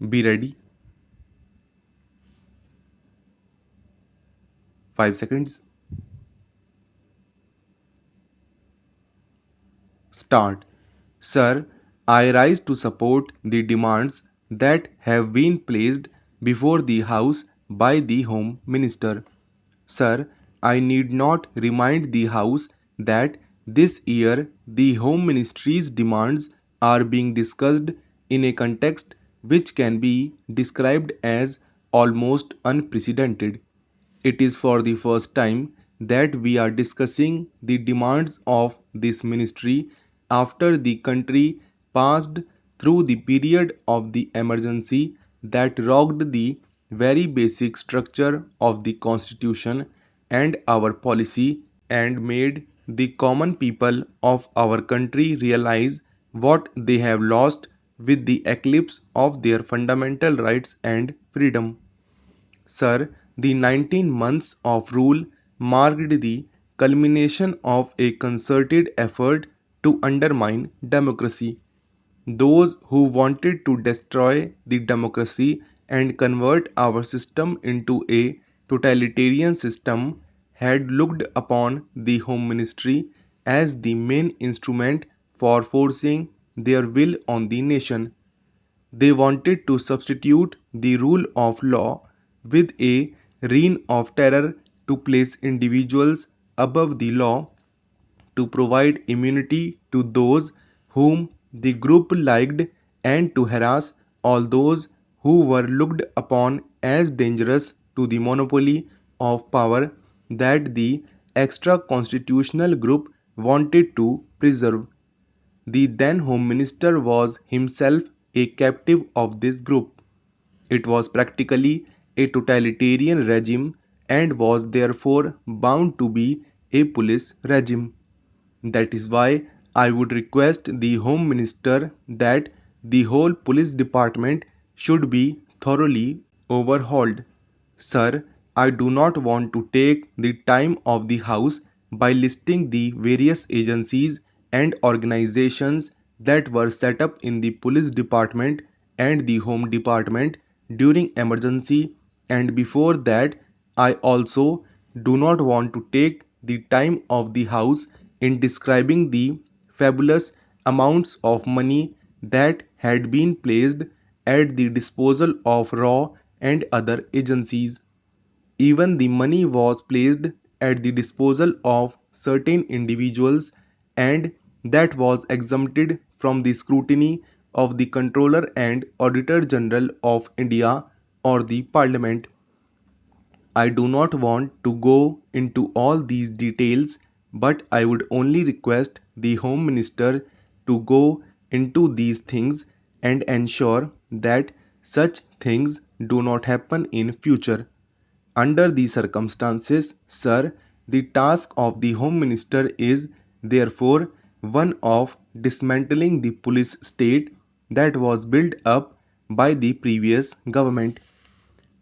Be ready. 5 seconds. Start. Sir, I rise to support the demands that have been placed before the House by the Home Minister. Sir, I need not remind the House that this year the Home Ministry's demands are being discussed in a context which can be described as almost unprecedented. It is for the first time that we are discussing the demands of this ministry after the country passed through the period of the emergency that rocked the very basic structure of the constitution and our policy and made the common people of our country realize what they have lost with the eclipse of their fundamental rights and freedom. Sir, the 19 months of rule marked the culmination of a concerted effort to undermine democracy. Those who wanted to destroy the democracy and convert our system into a totalitarian system had looked upon the Home Ministry as the main instrument for forcing their will on the nation. They wanted to substitute the rule of law with a reign of terror to place individuals above the law, to provide immunity to those whom the group liked, and to harass all those who were looked upon as dangerous to the monopoly of power that the extra constitutional group wanted to preserve. The then Home Minister was himself a captive of this group. It was practically a totalitarian regime and was therefore bound to be a police regime. That is why I would request the Home Minister that the whole police department should be thoroughly overhauled. Sir, I do not want to take the time of the House by listing the various agencies and organizations that were set up in the police department and the home department during emergency and before that. I also do not want to take the time of the House in describing the fabulous amounts of money that had been placed at the disposal of RAW and other agencies. Even the money was placed at the disposal of certain individuals and that was exempted from the scrutiny of the Controller and Auditor General of India or the Parliament. I do not want to go into all these details, but I would only request the Home Minister to go into these things and ensure that such things do not happen in future. Under these circumstances, sir, the task of the Home Minister is therefore one of dismantling the police state that was built up by the previous government.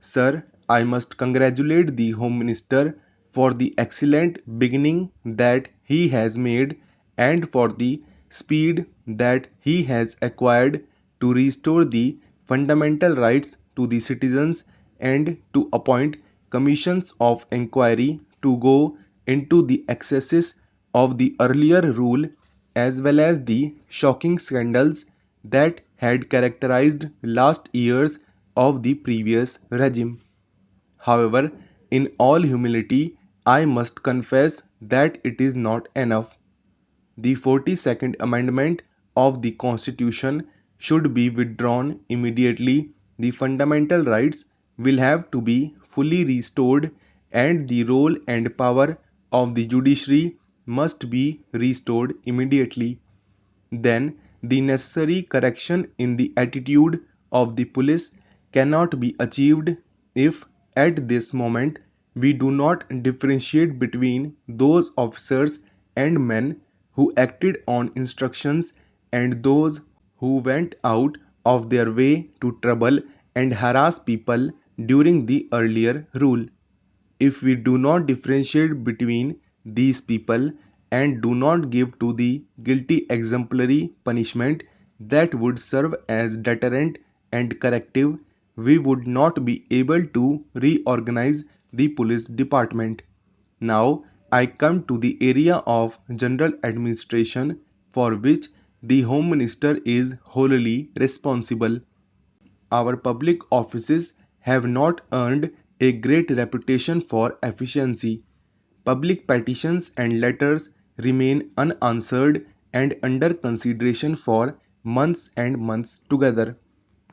Sir, I must congratulate the Home Minister for the excellent beginning that he has made and for the speed that he has acquired to restore the fundamental rights to the citizens and to appoint commissions of inquiry to go into the excesses of the earlier rule as well as the shocking scandals that had characterized last years of the previous regime. However, in all humility, I must confess that it is not enough. The 42nd Amendment of the Constitution should be withdrawn immediately. The fundamental rights will have to be fully restored, and the role and power of the judiciary must be restored immediately. Then the necessary correction in the attitude of the police cannot be achieved if at this moment we do not differentiate between those officers and men who acted on instructions and those who went out of their way to trouble and harass people during the earlier rule. If we do not differentiate between these people and do not give to the guilty exemplary punishment that would serve as deterrent and corrective, we would not be able to reorganize the police department. Now, I come to the area of general administration for which the Home Minister is wholly responsible. Our public offices have not earned a great reputation for efficiency. Public petitions and letters remain unanswered and under consideration for months and months together.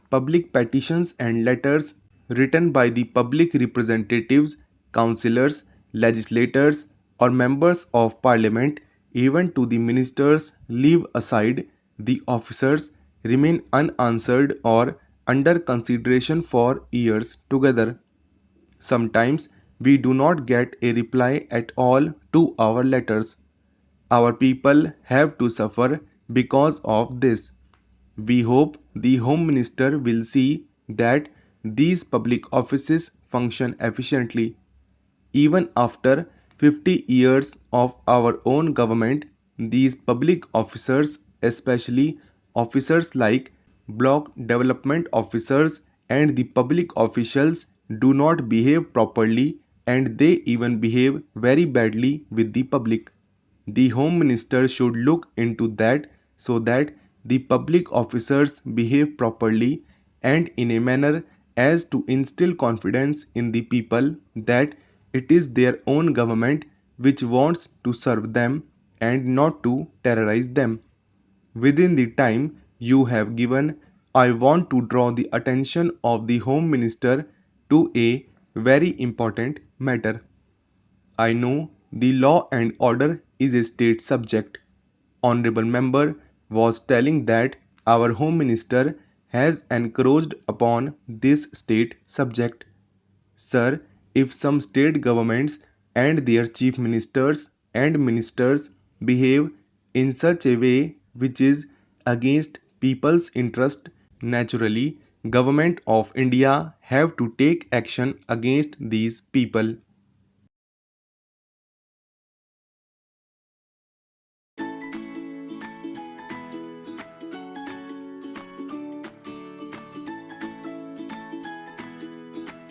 Public petitions and letters written by the public representatives, councillors, legislators, or members of parliament, even to the ministers, leave aside, the officers remain unanswered or under consideration for years together. Sometimes we do not get a reply at all to our letters. Our people have to suffer because of this. We hope the Home Minister will see that these public offices function efficiently. Even after 50 years of our own government, these public officers, especially officers like block development officers and the public officials, do not behave properly and they even behave very badly with the public. The Home Minister should look into that so that the public officers behave properly and in a manner as to instill confidence in the people that it is their own government which wants to serve them and not to terrorize them. Within the time you have given, I want to draw the attention of the Home Minister to a very important matter. I know the law and order is a state subject. Honorable member was telling that our Home Minister has encroached upon this state subject. Sir, if some state governments and their chief ministers and ministers behave in such a way which is against people's interest, naturally, Government of India have to take action against these people.